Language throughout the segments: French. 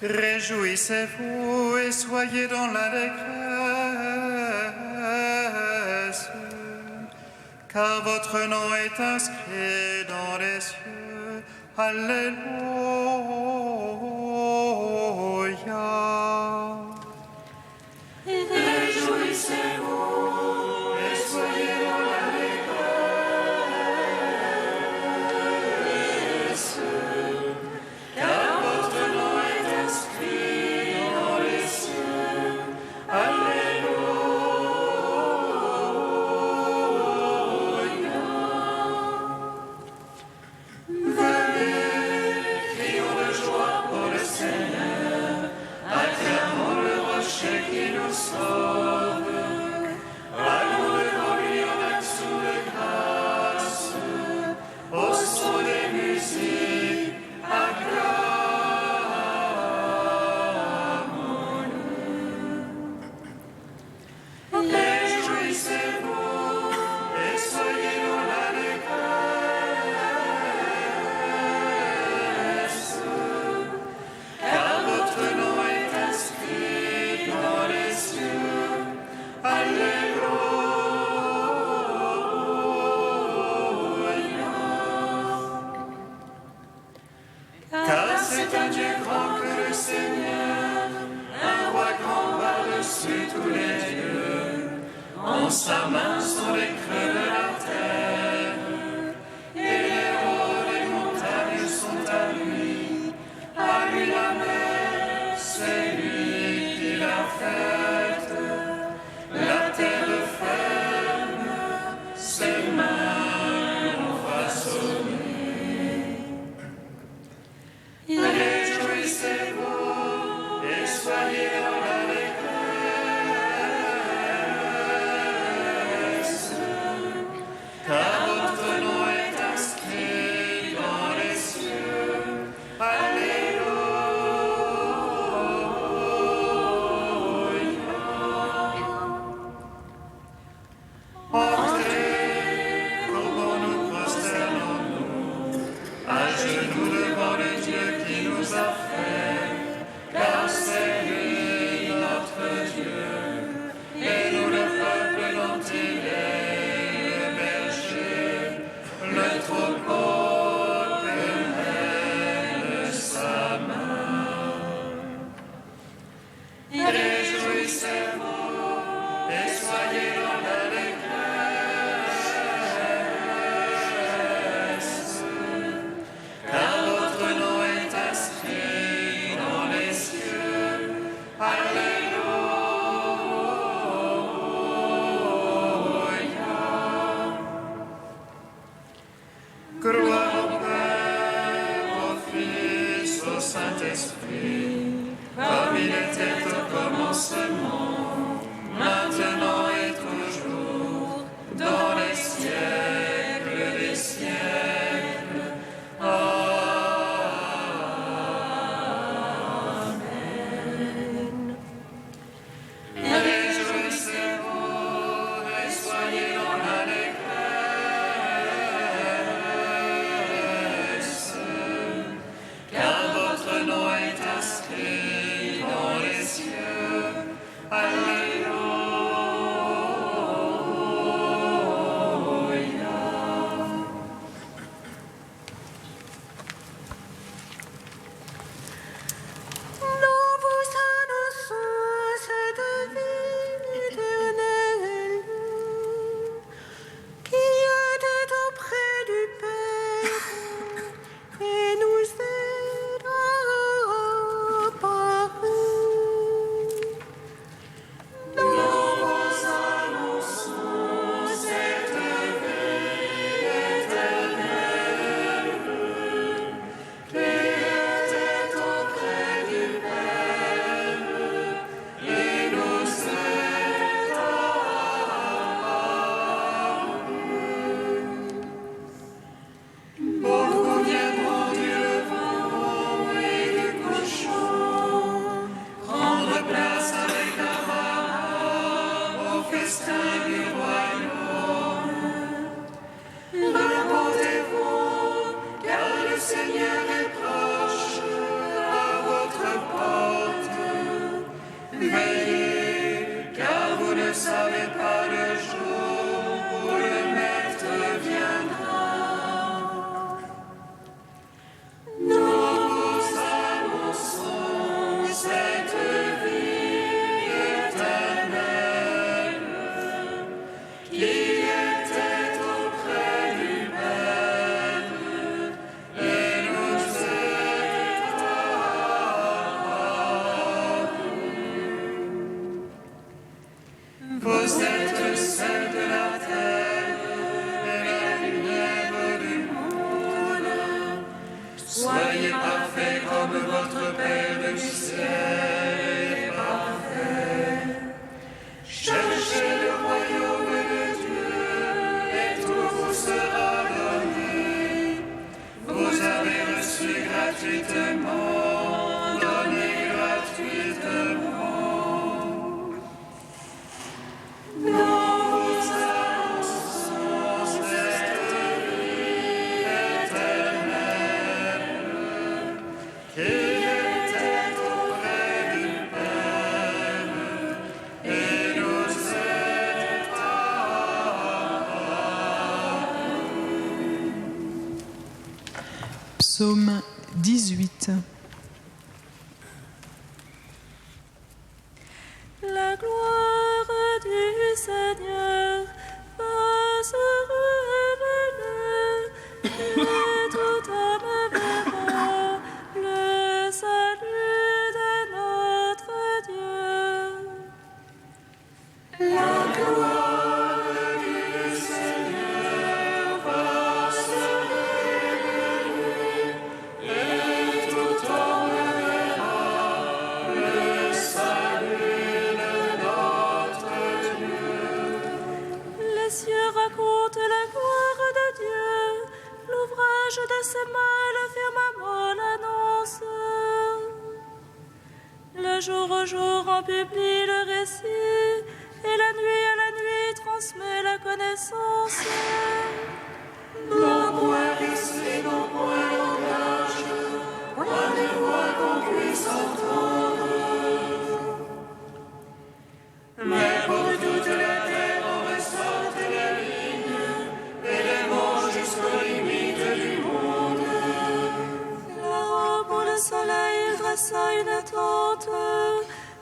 Réjouissez-vous et soyez dans l'allégresse, car votre nom est inscrit dans les cieux. Alléluia. Réjouissez-vous et soyez dans l'allégresse, car votre nom est inscrit dans les cieux. Alléluia. Venez, crions de joie pour le Seigneur. vous sera donné. Vous avez reçu gratuitement, donnez gratuitement. Dans vos absences, cette vie éternelle, qui était auprès du Père et nous est apparue. Psaume 18. La gloire du Seigneur va se révéler, et tout homme verra le salut de notre Dieu. La gloire du Seigneur va se révéler, et tout homme verra le salut de notre Dieu. Les cieux racontent la gloire de Dieu, l'ouvrage de ses mains, le firmament l'annonce. Le jour au jour en publie le récit, et la nuit à la nuit transmet la connaissance. Non point récit, non point langage, point de voix qu'on puisse entendre. Mais pour toute la terre en ressortent les lignes, et les mots jusqu'aux limites du monde. Là-haut pour le soleil il dressa une tente,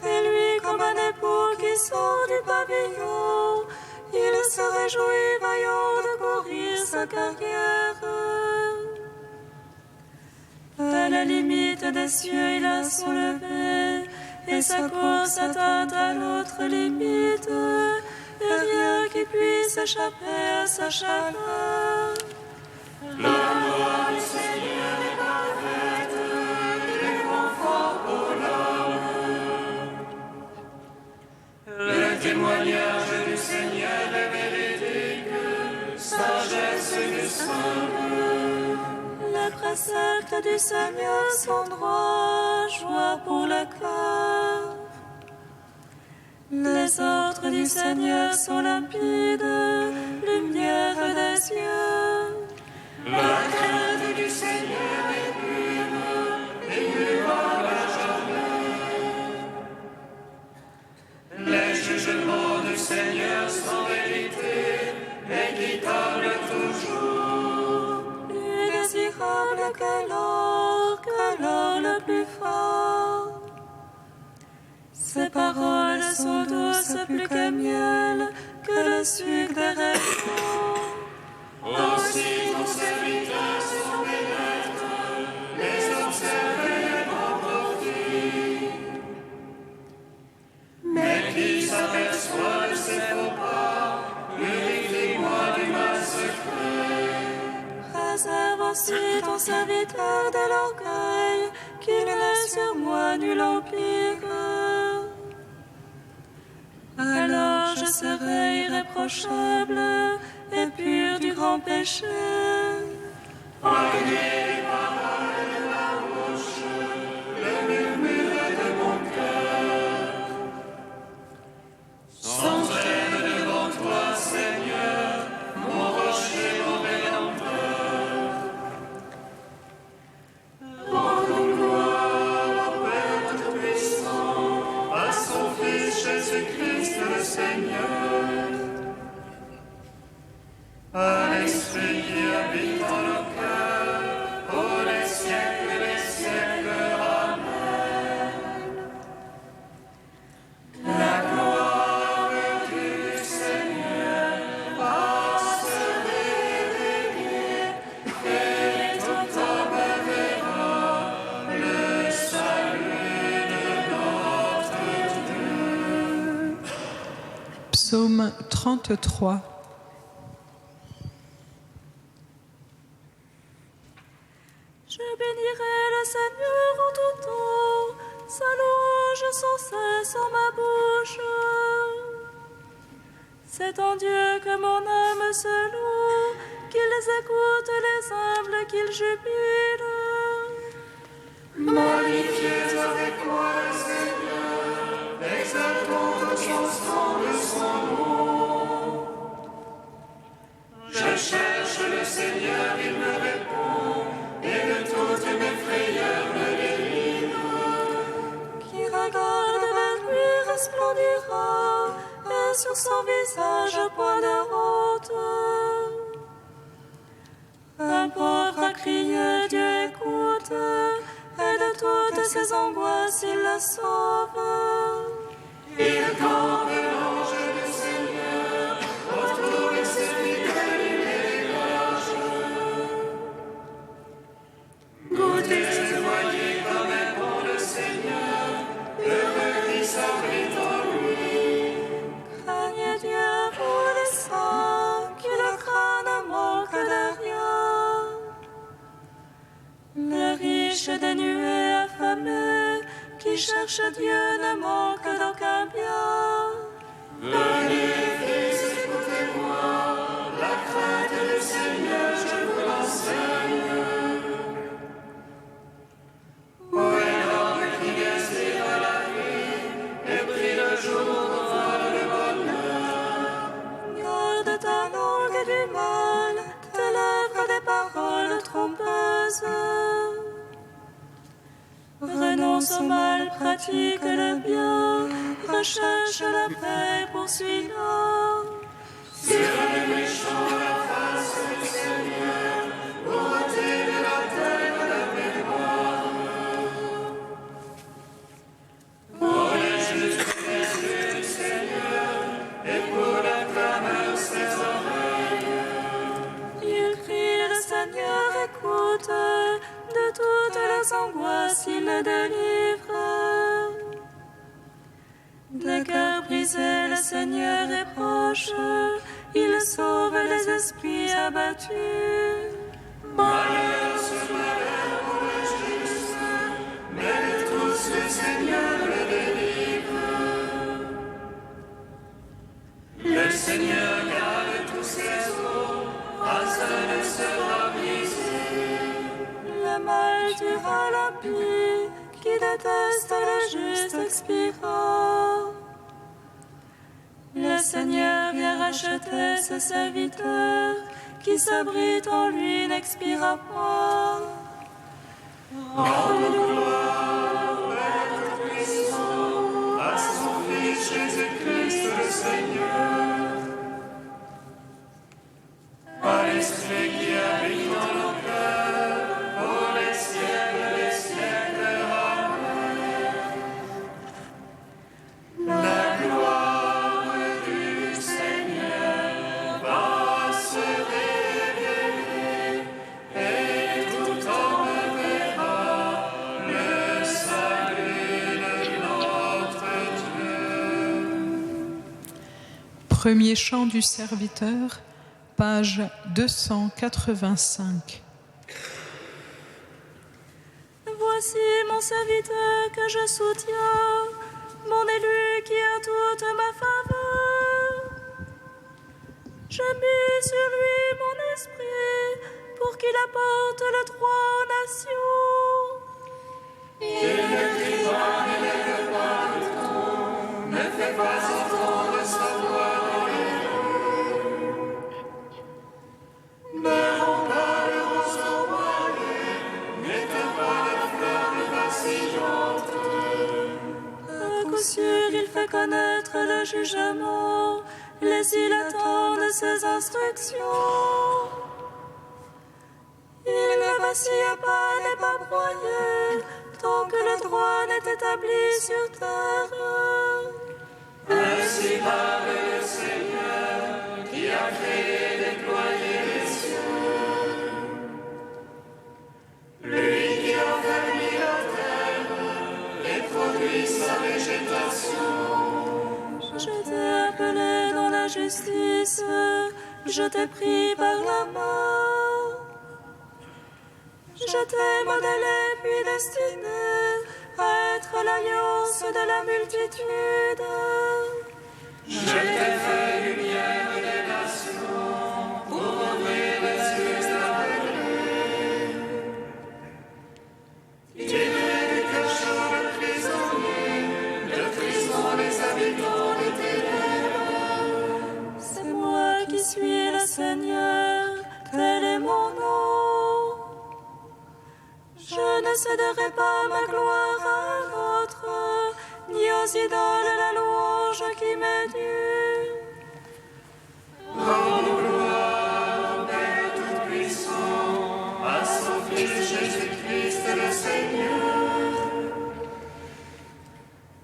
et lui comme un époux qui sort du pavillon, il se réjouit vaillant de courir sa carrière. À la limite des cieux il a son lever, et sa course atteint à l'autre limite, et rien qui puisse échapper à sa chaleur. La gloire du Seigneur est parfaite, du confort pour l'homme. Le témoignage du Seigneur est véridique, sagesse du simple. Les préceptes du Seigneur sont droits, joie pour le cœur. Les ordres du Seigneur sont limpides, lumière des yeux. La crainte du Seigneur est pure, immuable à jamais. Les jugements du Seigneur sont vérité, équitables toujours. Plus désirable que l'or le plus fort. Ses paroles sont douces plus que miel, que le sucre des raisins. Aussi ton serviteur s'en pénètre, les observer en profit. Mais qui s'aperçoit de ses faux pas, purifie-moi du mal secret. Préserve aussi ton serviteur de l'orgueil, qu'il n'ait sur moi nul empire. Alors je serai irréprochable et pur du grand péché. Prenez les paroles de ma bouche, le murmure de mon cœur. Sans gêne devant toi, Seigneur, mon rocher, mon rédempteur. Rendons gloire au Père Tout-Puissant, à son Fils Jésus-Christ le Seigneur. À l'Esprit qui habite en nos cœurs, pour les siècles des siècles. Amen. La gloire du Seigneur va se révéler, et tout homme verra le salut de notre Dieu. Psaume 33. Je bénirai le Seigneur en tout temps, sa louange sans cesse en ma bouche. C'est en Dieu que mon âme se loue, qu'ils écoutent les humbles, qu'ils jubilent. Magnifiez avec moi le Seigneur, exaltons de chansons de son nom. Je cherche le Seigneur, il me répond, et de toutes mes frayeurs me délivre. Qui regarde vers lui resplendira, et sur son visage point de honte. Un pauvre a crié, Dieu écoute, et de toutes ses angoisses il le sauve. Il campe l'ange du Seigneur, autour de ses fidèles il les gorge. Goûtez et voyez comme est bon le Seigneur, heureux qui s'abrite en lui. Craignez Dieu, vous les saints, qui le crâne ne manque de rien. Les riches dénués, affamés, qui cherchent Dieu ne manquent d'aucun bien. Venez, fils, écoutez-moi, la crainte du Seigneur, je vous l'enseigne. Où est l'homme qui gaspille la vie et prie le jour pour voir le bonheur? Garde ta langue du mal, tes lèvres des paroles trompeuses. Renonce au mal, pratique le bien, recherche la paix, poursuis-la. Sur les méchants la face du Seigneur, pour ôter de la terre la mémoire. Pour les justes les yeux du Seigneur, et pour la clameur ses oreilles. Il crie, le Seigneur écoute, de toutes les angoisses il le délivre. Des cœurs brisés, le Seigneur est proche, il sauve les esprits abattus. Malheur sur malheur pour le juste, mais de tous le Seigneur le délivre. Le Seigneur garde tous ses eaux, personne ne sera brisé. Le mal tuera l'impie, qui déteste le juste expira. Le Seigneur vient racheter ses serviteurs, qui s'abrite en lui n'expira point. Rendons gloire, Père Tout-Puissant, à son Fils Jésus-Christ le Seigneur. Par l'Esprit qui habite dans nos cœurs, pour les siècles des siècles. Amen. La gloire du Seigneur va se révéler, et tout homme verra le salut de notre Dieu. Premier chant du serviteur, page 285. Voici mon serviteur que je soutiens, mon élu qui a toute ma faveur. J'ai mis sur lui mon esprit pour qu'il apporte le droit aux nations. Il ne crie pas, ne lève pas le ton, ne fait pas entendre sa voix dans les rues. Ne rend pas le rose envoyé, n'éteins pas la fleur plus vacillante. À coup sûr, il fait connaître le jugement, les îles attendent ses instructions. Il ne vacille pas, n'est pas broyé, tant que le droit n'est établi sur terre. Ainsi parle le Seigneur, qui a créé et déployé les cieux. Lui qui a fermé la terre et produit sa végétation. Je t'ai appelé dans la justice, je t'ai pris par la main. Je t'ai modélé puis destiné à être l'alliance de la multitude. Je t'ai fait lumière des nations pour ouvrir les Seigneur, tel est mon nom. Je ne céderai pas ma gloire à un autre, ni aux idoles la louange qui m'est due. Rends gloire, Père Tout-Puissant, à son Fils Jésus-Christ le Seigneur,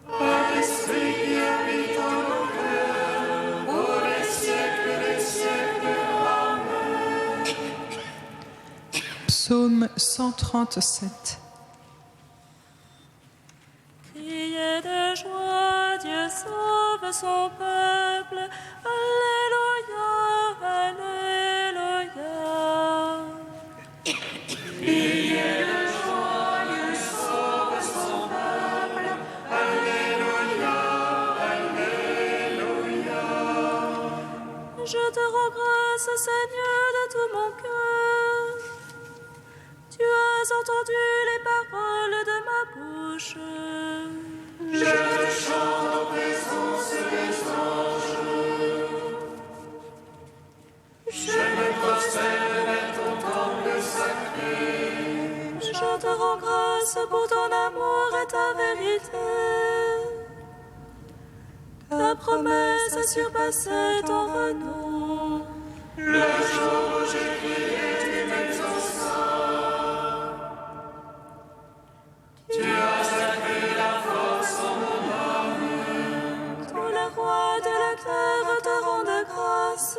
à l'Esprit qui habite en nos cœurs, pour les siècles des siècles. Amen. Psaume 137. Criez de joie, Dieu sauve son peuple. Alléluia, Alléluia. Criez de joie, Dieu sauve son peuple. Alléluia, Alléluia. Je te rends grâce, Seigneur, de tout mon cœur. Tu as entendu les paroles de ma bouche. Je te chante en présence des anges. Je me prosterne vers ton temple sacré. Je te rends grâce pour ton amour et ta vérité. Ta promesse a surpassé ton renom. Le jour où j'ai crié, tu m'exauças. Tu as accru la force en mon âme. Tous les rois de la terre te rendent grâce.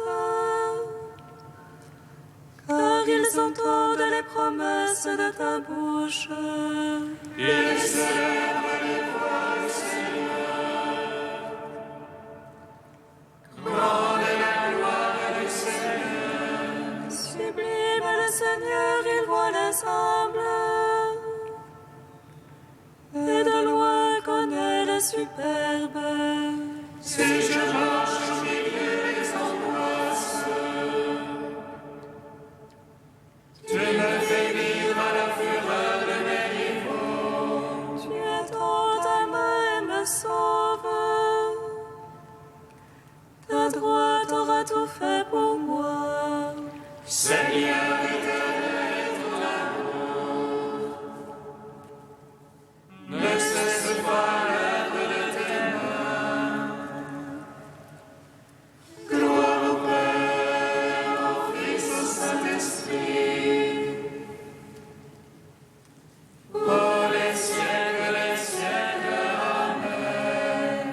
Car ils entendent les promesses de ta bouche. Ils célèbrent les voies du Seigneur. Grande est la gloire du Seigneur. Sublime le Seigneur, il voit les humbles. Et de loin connaît les superbes. Si je marche au milieu des angoisses, tu me fais vivre à la fureur de mes rivaux. Tu étends ta main et me sauve. Ta droite aura tout fait pour moi. Seigneur éternel, ton amour ne cesse pas l'œuvre de tes mains. Gloire au Père, au Fils, au Saint-Esprit, pour les siècles des siècles. Amen.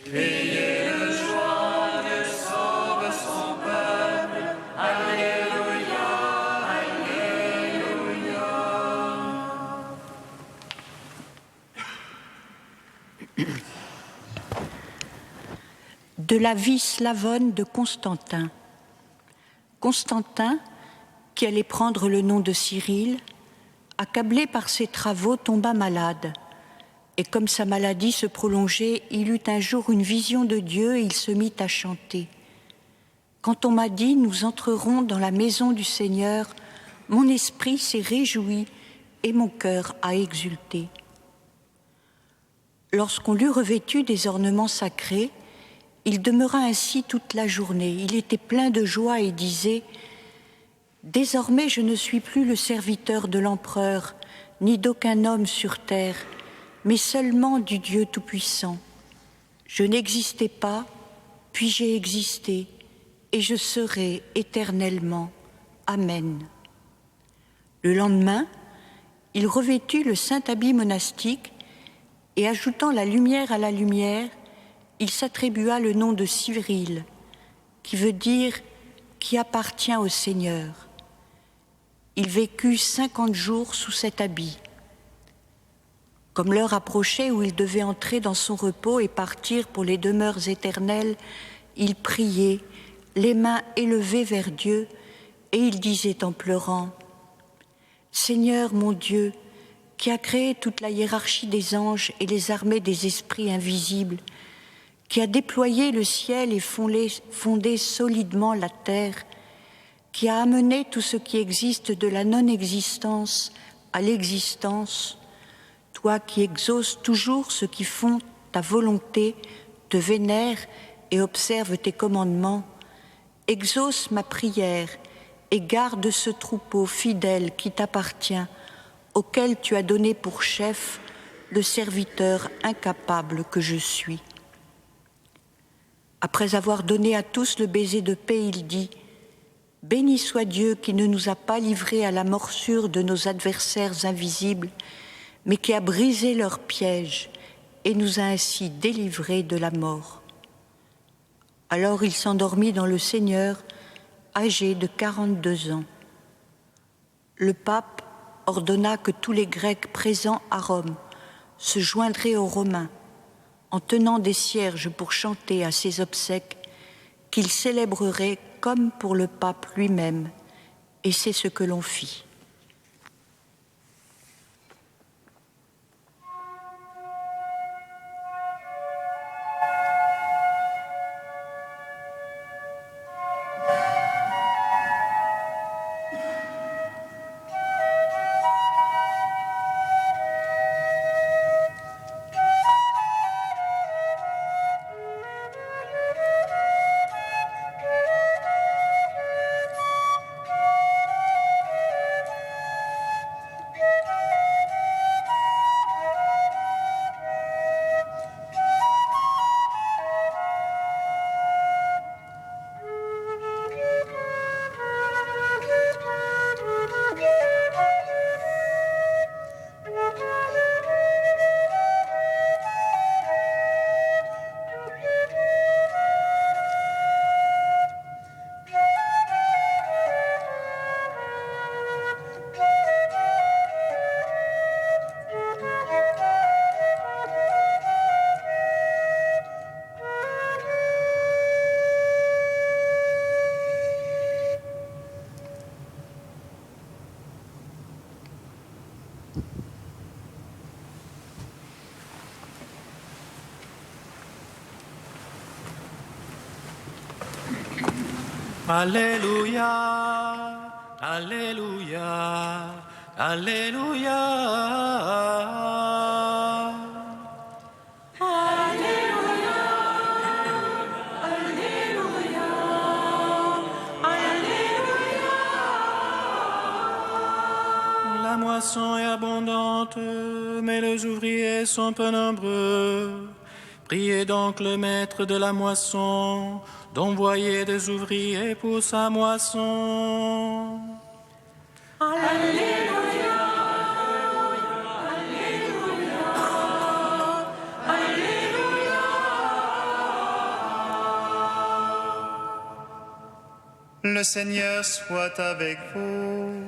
Criez de joie, Dieu sauve son peuple. Alléluia, Alléluia. De la vie slavonne de Constantin. Constantin, qui allait prendre le nom de Cyril, accablé par ses travaux, tomba malade. Et comme sa maladie se prolongeait, il eut un jour une vision de Dieu et il se mit à chanter. Quand on m'a dit « Nous entrerons dans la maison du Seigneur », mon esprit s'est réjoui et mon cœur a exulté. Lorsqu'on l'eut revêtu des ornements sacrés, il demeura ainsi toute la journée. Il était plein de joie et disait « Désormais je ne suis plus le serviteur de l'empereur, ni d'aucun homme sur terre, mais seulement du Dieu Tout-Puissant. Je n'existais pas, puis j'ai existé, et je serai éternellement. Amen. » Le lendemain, il revêtut le saint habit monastique et ajoutant la lumière à la lumière, il s'attribua le nom de Cyril, qui veut dire « qui appartient au Seigneur ». Il vécut 50 jours sous cet habit. Comme l'heure approchait où il devait entrer dans son repos et partir pour les demeures éternelles, il priait, les mains élevées vers Dieu, et il disait en pleurant « Seigneur mon Dieu, qui a créé toute la hiérarchie des anges et les armées des esprits invisibles, qui a déployé le ciel et fondé solidement la terre, qui a amené tout ce qui existe de la non-existence à l'existence, toi qui exauces toujours ceux qui font ta volonté, te vénèrent et observent tes commandements, exauce ma prière et garde ce troupeau fidèle qui t'appartient, auquel tu as donné pour chef le serviteur incapable que je suis. Après avoir donné à tous le baiser de paix, il dit « Béni soit Dieu qui ne nous a pas livrés à la morsure de nos adversaires invisibles, mais qui a brisé leurs pièges et nous a ainsi délivrés de la mort. » Alors il s'endormit dans le Seigneur, âgé de 42 ans. Le pape ordonna que tous les Grecs présents à Rome se joindraient aux Romains en tenant des cierges pour chanter à ses obsèques qu'ils célébreraient comme pour le pape lui-même, et c'est ce que l'on fit. Alléluia, Alléluia, Alléluia. La moisson est abondante, mais les ouvriers sont peu nombreux. Priez donc le maître de la moisson d'envoyer des ouvriers pour sa moisson. Alléluia, Alléluia, Alléluia. Le Seigneur soit avec vous.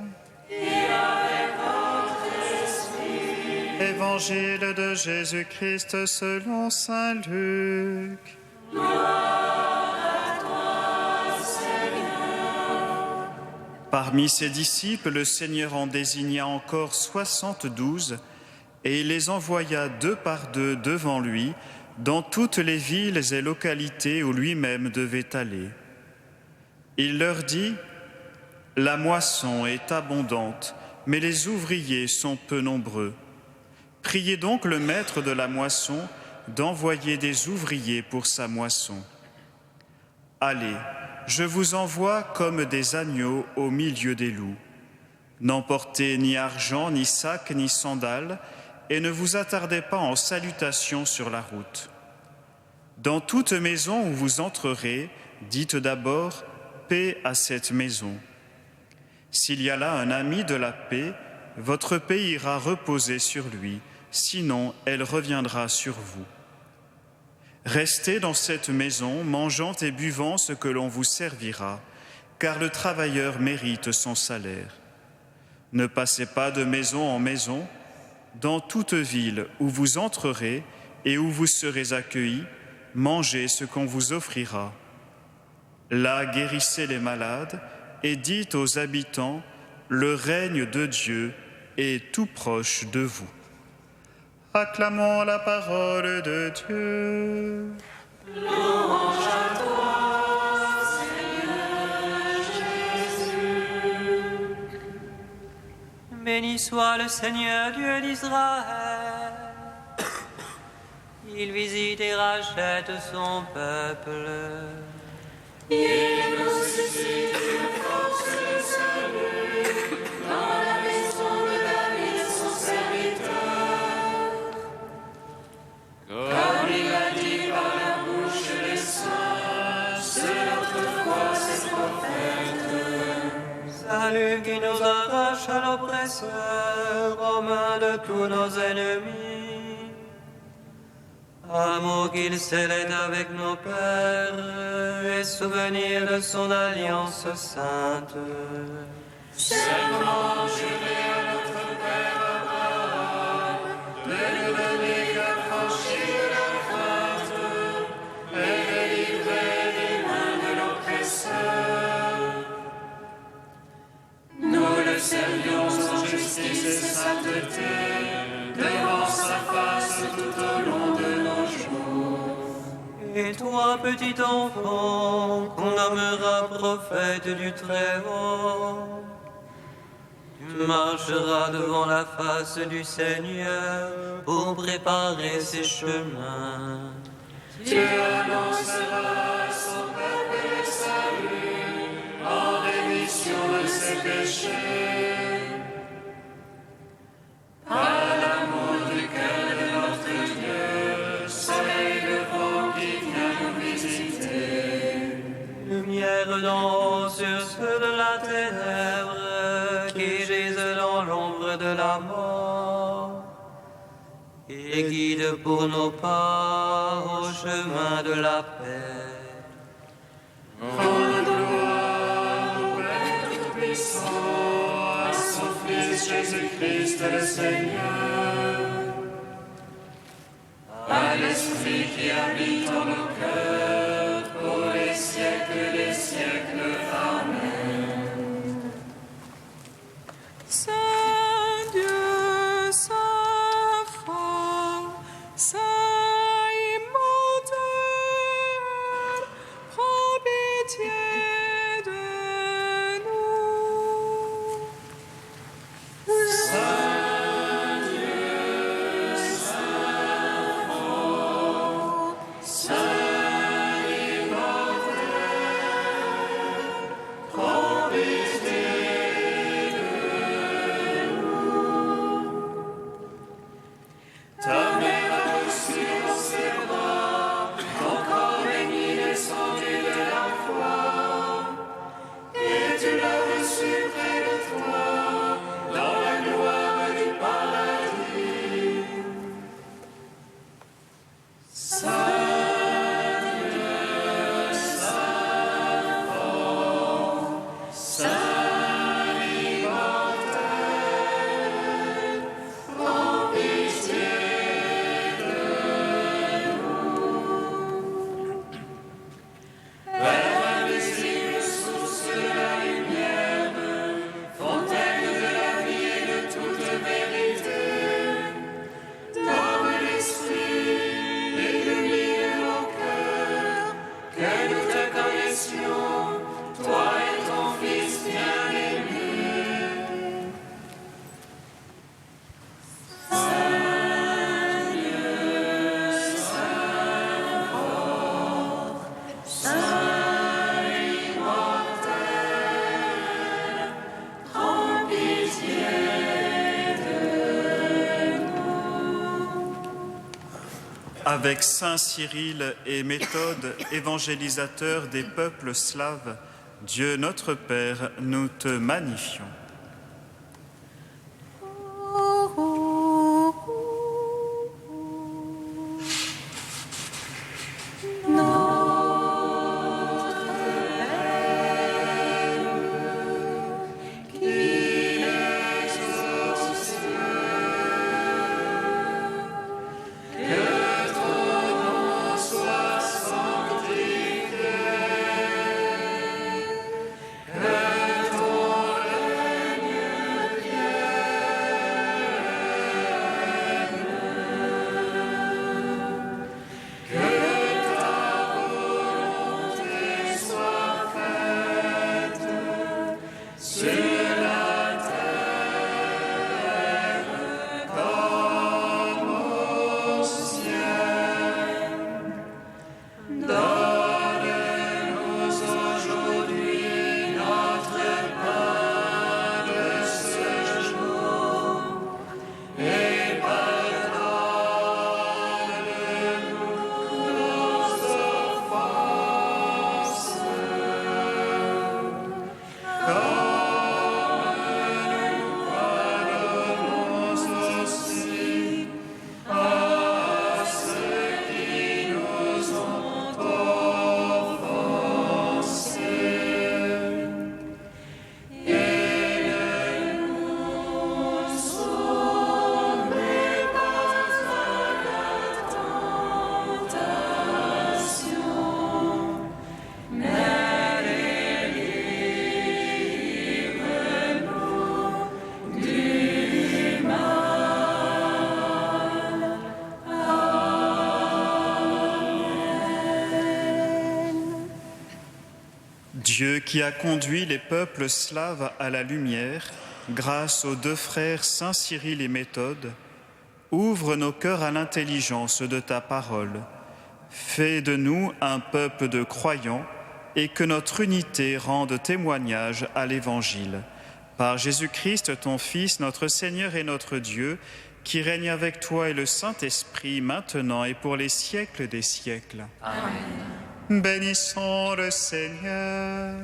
Et avec votre esprit. Évangile de Jésus-Christ selon saint Luc. Parmi ses disciples, le Seigneur en désigna encore 72 et il les envoya deux par deux devant lui dans toutes les villes et localités où lui-même devait aller. Il leur dit : « La moisson est abondante, mais les ouvriers sont peu nombreux. Priez donc le maître de la moisson d'envoyer des ouvriers pour sa moisson. Allez, je vous envoie comme des agneaux au milieu des loups. N'emportez ni argent, ni sac, ni sandales, et ne vous attardez pas en salutations sur la route. Dans toute maison où vous entrerez, dites d'abord « Paix à cette maison ». S'il y a là un ami de la paix, votre paix ira reposer sur lui, sinon elle reviendra sur vous. Restez dans cette maison, mangeant et buvant ce que l'on vous servira, car le travailleur mérite son salaire. Ne passez pas de maison en maison. Dans toute ville où vous entrerez et où vous serez accueillis, mangez ce qu'on vous offrira. Là, guérissez les malades et dites aux habitants : le règne de Dieu est tout proche de vous. Acclamons la parole de Dieu. Louange à toi, Seigneur Jésus. Béni soit le Seigneur Dieu d'Israël. Il visite et rachète son peuple. Il nous salut qui nous arrache à l'oppresseur, aux mains de tous nos ennemis. Amour qu'il scellait avec nos pères, et souvenir de son alliance sainte. Seulement juré à notre Père Abraham de nous donner l'affranchie de la crainte et de livrer des mains de l'oppresseur. Nous le servions en justice et sainteté devant sa face tout au long de nos jours. Et toi, petit enfant, qu'on nommera prophète du Très-Haut, tu marcheras devant la face du Seigneur pour préparer ses chemins. Tu annonceras son peuple le salut en rémission de ses péchés. Par l'amour du cœur de notre Dieu, soleil levant qui vient nous visiter. Lumière d'en haut sur ceux de la ténèbre qui gisent dans l'ombre de la mort, et guide pour nos pas au chemin de la paix. Rends gloire au Père Tout-Puissant, à son Fils Jésus-Christ le Seigneur, à l'Esprit qui habite en nos cœurs, pour les siècles des siècles. Amen. Saint Dieu, Saint fort, Saint immortel, prends pitié de nous. Ta mère a reçu dans ses bras, ton corps béni descendu de la croix, et tu l'as reçu près de toi, dans la gloire du paradis. Saint Dieu, Saint fort, Saint immortel, prends pitié. Père invisible, source de la lumière, fontaine de la vie et de toute vérité, donne l'esprit, illumine nos cœurs, que nous te connaissions, toi et ton Fils bien-aimé. Saint Dieu, Saint fort, Saint immortel, prends pitié de nous. Avec Saint Cyril et Méthode, évangélisateur des peuples slaves, Dieu notre Père, nous te magnifions. Dieu qui a conduit les peuples slaves à la lumière, grâce aux deux frères Saint Cyril et Méthode, ouvre nos cœurs à l'intelligence de ta parole. Fais de nous un peuple de croyants et que notre unité rende témoignage à l'Évangile. Par Jésus-Christ, ton Fils, notre Seigneur et notre Dieu, qui règne avec toi et le Saint-Esprit, maintenant et pour les siècles des siècles. Amen. Bénissons le Seigneur.